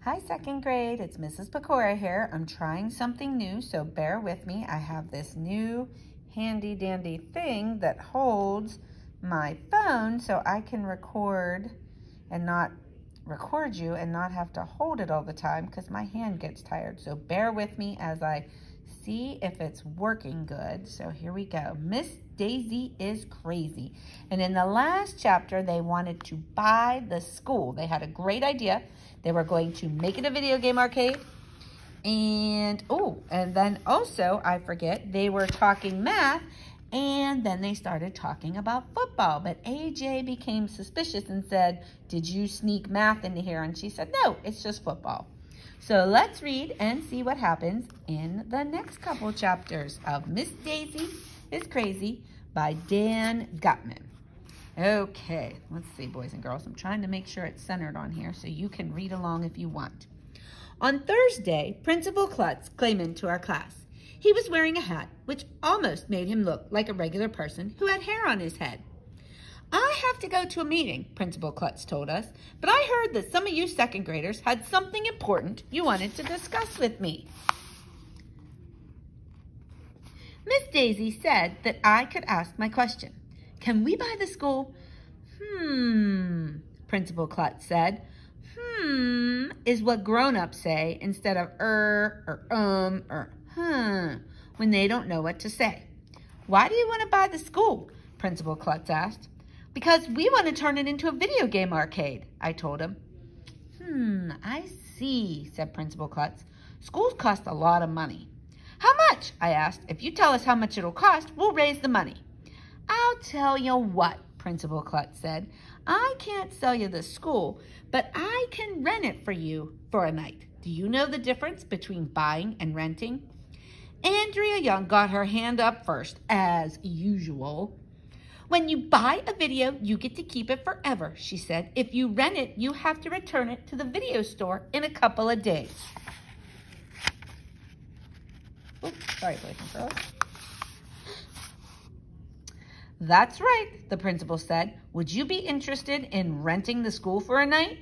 Hi, second grade. It's Mrs. Pecora here. I'm trying something new, so bear with me. I have this new handy dandy thing that holds my phone so I can record and not record you and not have to hold it all the time because my hand gets tired. So bear with me as I see if it's working good. So here we go. Miss Daisy is crazy. And in the last chapter, they wanted to buy the school. They had a great idea. They were going to make it a video game arcade. And then also, I forget, they were talking math. And then they started talking about football. But AJ became suspicious and said, "Did you sneak math into here?" And she said, "No, it's just football." So let's read and see what happens in the next couple chapters of Miss Daisy is Crazy by Dan Gutman. Okay, let's see, boys and girls. I'm trying to make sure it's centered on here so you can read along if you want. On Thursday, Principal Klutz came into our class. He was wearing a hat which almost made him look like a regular person who had hair on his head. "I have to go to a meeting," Principal Klutz told us, "but I heard that some of you second graders had something important you wanted to discuss with me." Miss Daisy said that I could ask my question. "Can we buy the school?" Principal Klutz said. Is what grown-ups say instead of or when they don't know what to say. "Why do you want to buy the school?" Principal Klutz asked. "Because we want to turn it into a video game arcade," I told him. I see," said Principal Klutz. "Schools cost a lot of money." "How much?" I asked. "If you tell us how much it'll cost, we'll raise the money." "I'll tell you what," Principal Klutz said. "I can't sell you the school, but I can rent it for you for a night. Do you know the difference between buying and renting?" Andrea Young got her hand up first, as usual. "When you buy a video, you get to keep it forever," she said. "If you rent it, you have to return it to the video store in a couple of days." Oops, sorry, boys and girls. "That's right," the principal said. "Would you be interested in renting the school for a night?"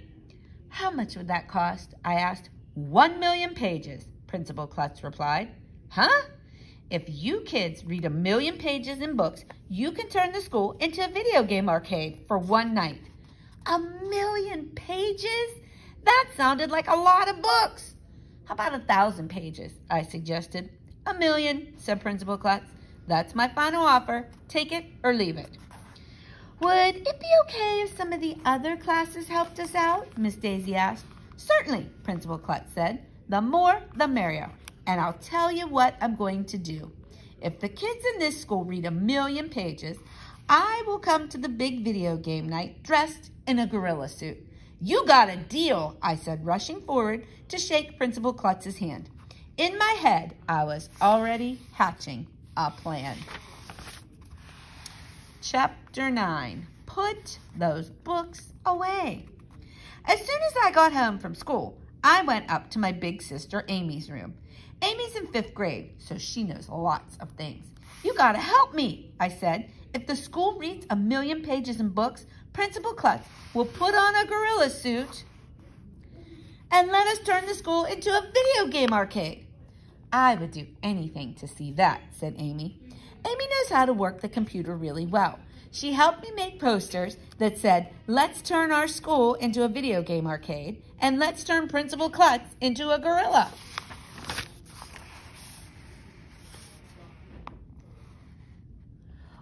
"How much would that cost?" I asked. 1,000,000 pages, Principal Klutz replied. "Huh? If you kids read 1,000,000 pages in books, you can turn the school into a video game arcade for one night." 1,000,000 pages? That sounded like a lot of books. "How about 1,000 pages?" I suggested. 1,000,000, said Principal Klutz. "That's my final offer. Take it or leave it." "Would it be okay if some of the other classes helped us out?" Miss Daisy asked. "Certainly," Principal Klutz said. "The more, the merrier. And I'll tell you what I'm going to do. If the kids in this school read 1,000,000 pages, I will come to the big video game night dressed in a gorilla suit." "You got a deal," I said, rushing forward to shake Principal Klutz's hand. In my head, I was already hatching a plan. Chapter 9, Put Those Books Away. As soon as I got home from school, I went up to my big sister Amy's room. Amy's in 5th grade, so she knows lots of things. "You gotta help me," I said. "If the school reads 1,000,000 pages in books, Principal Klutz will put on a gorilla suit and let us turn the school into a video game arcade." "I would do anything to see that," said Amy. Amy knows how to work the computer really well. She helped me make posters that said, "Let's turn our school into a video game arcade," and "Let's turn Principal Klutz into a gorilla."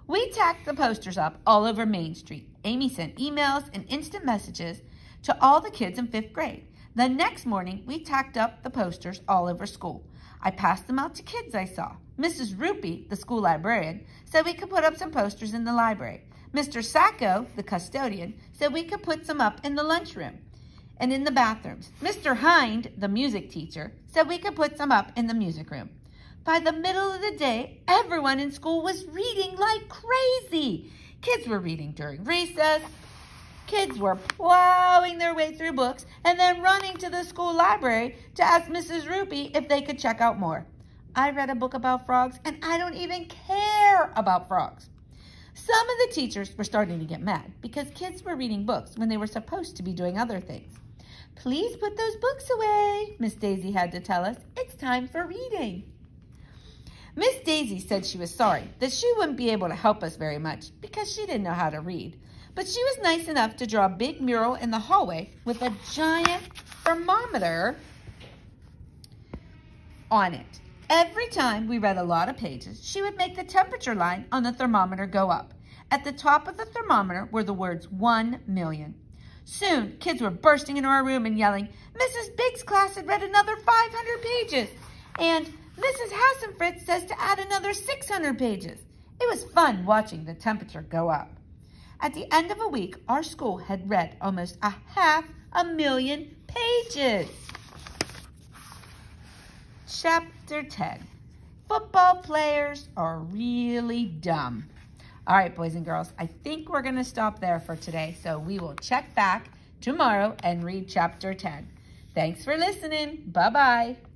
We tacked the posters up all over Main Street. Amy sent emails and instant messages to all the kids in 5th grade. The next morning, we tacked up the posters all over school. I passed them out to kids I saw. Mrs. Rupee, the school librarian, said we could put up some posters in the library. Mr. Sacco, the custodian, said we could put some up in the lunchroom and in the bathrooms. Mr. Hind, the music teacher, said we could put some up in the music room. By the middle of the day, everyone in school was reading like crazy. Kids were reading during recess. Kids were plowing their way through books and then running to the school library to ask Mrs. Rupee if they could check out more. I read a book about frogs, and I don't even care about frogs. Some of the teachers were starting to get mad because kids were reading books when they were supposed to be doing other things. Please put those books away, Miss Daisy had to tell us. It's time for reading. Miss Daisy said she was sorry that she wouldn't be able to help us very much because she didn't know how to read. But she was nice enough to draw a big mural in the hallway with a giant thermometer on it. Every time we read a lot of pages, she would make the temperature line on the thermometer go up. At the top of the thermometer were the words 1 million. Soon, kids were bursting into our room and yelling, Mrs. Biggs' class had read another 500 pages, and Mrs. Hassenfritz says to add another 600 pages. It was fun watching the temperature go up. At the end of a week, our school had read almost 500,000 pages. Chapter 10. Football players are really dumb. All right, boys and girls, I think we're going to stop there for today, so we will check back tomorrow and read Chapter 10. Thanks for listening. Bye-bye.